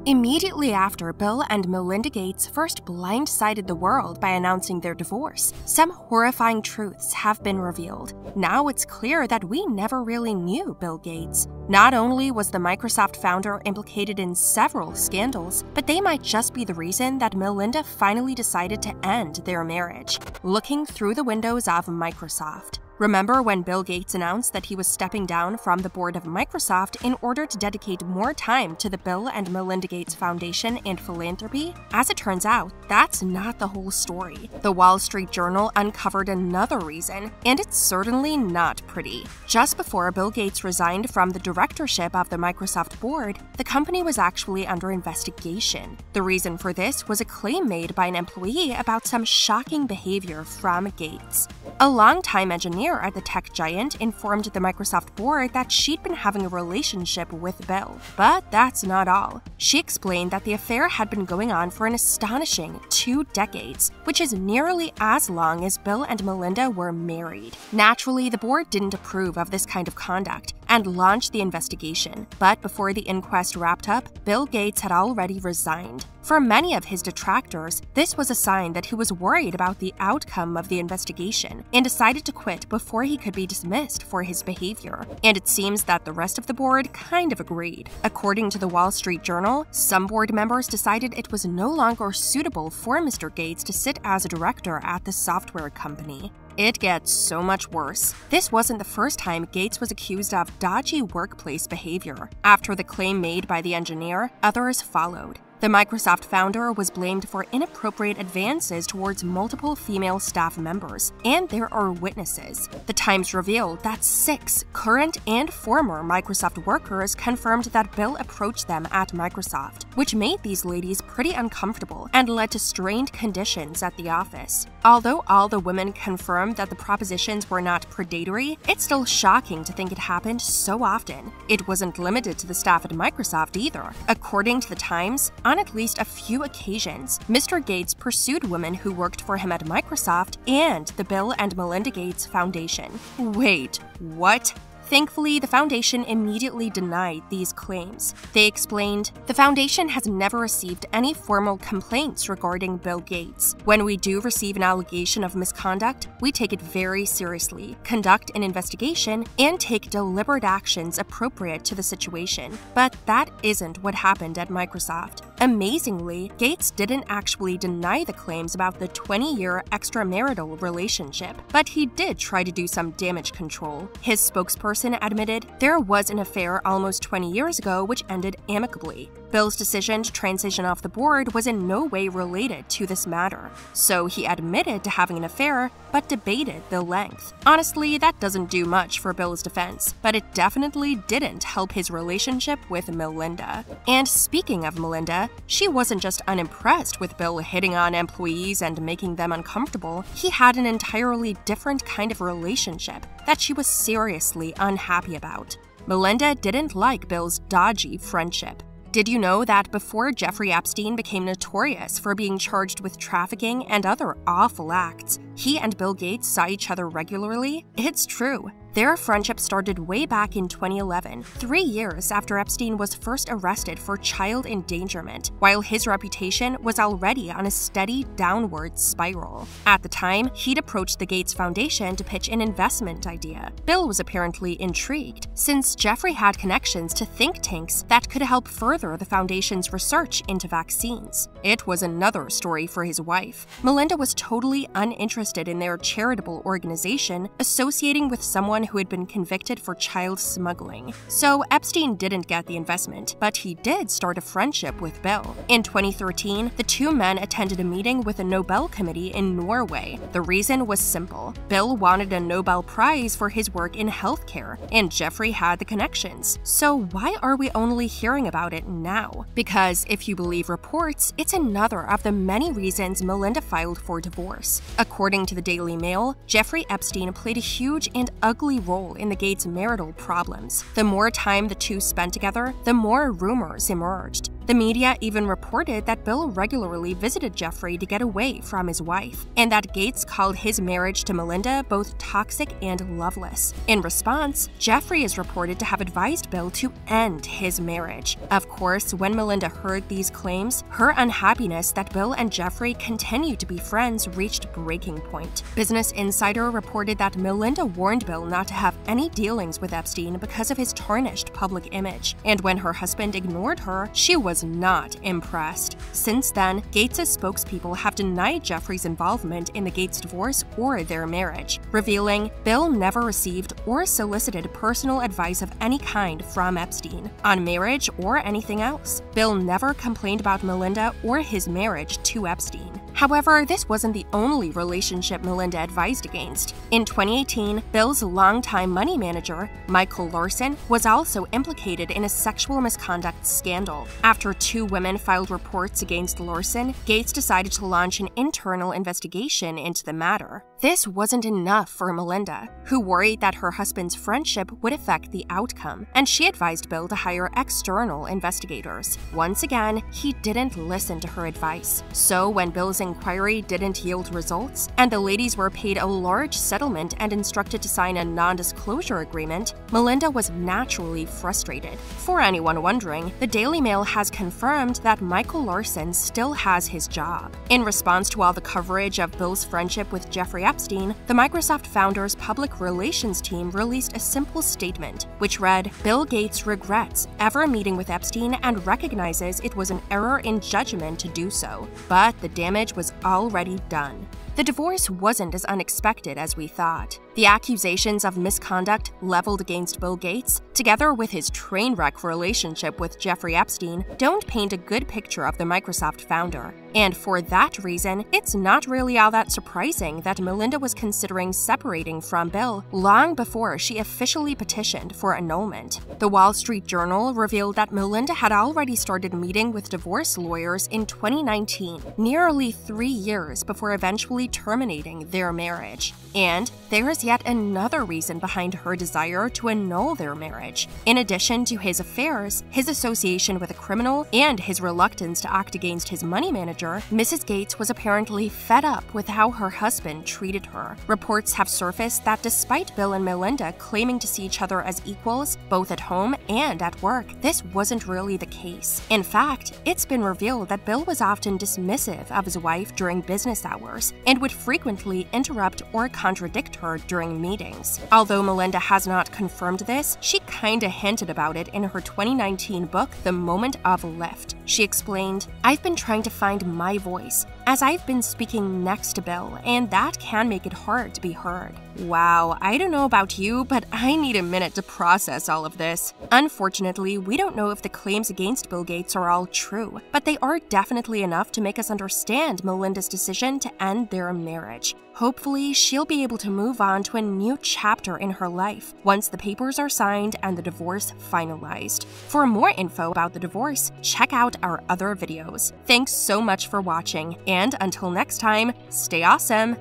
Immediately after Bill and Melinda Gates first blindsided the world by announcing their divorce, some horrifying truths have been revealed. Now it's clear that we never really knew Bill Gates. Not only was the Microsoft founder implicated in several scandals, but they might just be the reason that Melinda finally decided to end their marriage. Looking through the windows of Microsoft. Remember when Bill Gates announced that he was stepping down from the board of Microsoft in order to dedicate more time to the Bill and Melinda Gates Foundation and philanthropy? As it turns out, that's not the whole story. The Wall Street Journal uncovered another reason, and it's certainly not pretty. Just before Bill Gates resigned from the directorship of the Microsoft board, the company was actually under investigation. The reason for this was a claim made by an employee about some shocking behavior from Gates. A longtime engineer at the tech giant informed the Microsoft board that she'd been having a relationship with Bill. But that's not all. She explained that the affair had been going on for an astonishing 2 decades, which is nearly as long as Bill and Melinda were married. Naturally, the board didn't approve of this kind of conduct and launched the investigation. But before the inquest wrapped up, Bill Gates had already resigned. For many of his detractors, this was a sign that he was worried about the outcome of the investigation and decided to quit before he could be dismissed for his behavior. And it seems that the rest of the board kind of agreed. According to the Wall Street Journal, some board members decided it was no longer suitable for Mr. Gates to sit as a director at the software company. It gets so much worse. This wasn't the first time Gates was accused of dodgy workplace behavior. After the claim made by the engineer, others followed. The Microsoft founder was blamed for inappropriate advances towards multiple female staff members, and there are witnesses. The Times revealed that 6 current and former Microsoft workers confirmed that Bill approached them at Microsoft, which made these ladies pretty uncomfortable and led to strained conditions at the office. Although all the women confirmed that the propositions were not predatory, it's still shocking to think it happened so often. It wasn't limited to the staff at Microsoft either. According to the Times, on at least a few occasions, Mr. Gates pursued women who worked for him at Microsoft and the Bill and Melinda Gates Foundation. Wait, what? Thankfully, the foundation immediately denied these claims. They explained, "The foundation has never received any formal complaints regarding Bill Gates. When we do receive an allegation of misconduct, we take it very seriously, conduct an investigation, and take deliberate actions appropriate to the situation." But that isn't what happened at Microsoft. Amazingly, Gates didn't actually deny the claims about the 20-year extramarital relationship, but he did try to do some damage control. His spokesperson admitted there was an affair almost 20 years ago which ended amicably. Bill's decision to transition off the board was in no way related to this matter. So he admitted to having an affair, but debated the length. Honestly, that doesn't do much for Bill's defense, but it definitely didn't help his relationship with Melinda. And speaking of Melinda, she wasn't just unimpressed with Bill hitting on employees and making them uncomfortable. He had an entirely different kind of relationship that she was seriously unhappy about. Melinda didn't like Bill's dodgy friendship. Did you know that before Jeffrey Epstein became notorious for being charged with trafficking and other awful acts, he and Bill Gates saw each other regularly? It's true. Their friendship started way back in 2011, 3 years after Epstein was first arrested for child endangerment, while his reputation was already on a steady downward spiral. At the time, he'd approached the Gates Foundation to pitch an investment idea. Bill was apparently intrigued, since Jeffrey had connections to think tanks that could help further the foundation's research into vaccines. It was another story for his wife. Melinda was totally uninterested in their charitable organization associating with someone who had been convicted for child smuggling. So Epstein didn't get the investment, but he did start a friendship with Bill. In 2013, the two men attended a meeting with a Nobel Committee in Norway. The reason was simple. Bill wanted a Nobel Prize for his work in healthcare, and Jeffrey had the connections. So why are we only hearing about it now? Because if you believe reports, it's another of the many reasons Melinda filed for divorce. According to the Daily Mail, Jeffrey Epstein played a huge and ugly role in the Gates' marital problems. The more time the two spent together, the more rumors emerged. The media even reported that Bill regularly visited Jeffrey to get away from his wife, and that Gates called his marriage to Melinda both toxic and loveless. In response, Jeffrey is reported to have advised Bill to end his marriage. Of course, when Melinda heard these claims, her unhappiness that Bill and Jeffrey continued to be friends reached breaking point. Business Insider reported that Melinda warned Bill not to have any dealings with Epstein because of his tarnished public image, and when her husband ignored her, she was not impressed. Since then, Gates' spokespeople have denied Jeffrey's involvement in the Gates divorce or their marriage, revealing Bill never received or solicited personal advice of any kind from Epstein on marriage or anything else. Bill never complained about Melinda or his marriage to Epstein. However, this wasn't the only relationship Melinda advised against. In 2018, Bill's longtime money manager, Michael Larson, was also implicated in a sexual misconduct scandal. After two women filed reports against Larson, Gates decided to launch an internal investigation into the matter. This wasn't enough for Melinda, who worried that her husband's friendship would affect the outcome, and she advised Bill to hire external investigators. Once again, he didn't listen to her advice. So when Bill's inquiry didn't yield results, and the ladies were paid a large settlement and instructed to sign a non-disclosure agreement, Melinda was naturally frustrated. For anyone wondering, the Daily Mail has confirmed that Michael Larson still has his job. In response to all the coverage of Bill's friendship with Jeffrey Epstein, the Microsoft founder's public relations team released a simple statement, which read, "Bill Gates regrets ever meeting with Epstein and recognizes it was an error in judgment to do so, but the damage was already done." The divorce wasn't as unexpected as we thought. The accusations of misconduct leveled against Bill Gates, together with his train wreck relationship with Jeffrey Epstein, don't paint a good picture of the Microsoft founder. And for that reason, it's not really all that surprising that Melinda was considering separating from Bill long before she officially petitioned for annulment. The Wall Street Journal revealed that Melinda had already started meeting with divorce lawyers in 2019, nearly 3 years before eventually terminating their marriage. And there is yet another reason behind her desire to annul their marriage. In addition to his affairs, his association with a criminal, and his reluctance to act against his money manager, Mrs. Gates was apparently fed up with how her husband treated her. Reports have surfaced that despite Bill and Melinda claiming to see each other as equals, both at home and at work, this wasn't really the case. In fact, it's been revealed that Bill was often dismissive of his wife during business hours and would frequently interrupt or contradict her during meetings. Although Melinda has not confirmed this, she kinda hinted about it in her 2019 book, The Moment of Lift. She explained, "I've been trying to find my voice, as I've been speaking next to Bill, and that can make it hard to be heard." Wow, I don't know about you, but I need a minute to process all of this. Unfortunately, we don't know if the claims against Bill Gates are all true, but they are definitely enough to make us understand Melinda's decision to end their marriage. Hopefully, she'll be able to move on to a new chapter in her life once the papers are signed and the divorce finalized. For more info about the divorce, check out our other videos. Thanks so much for watching, and until next time, stay awesome!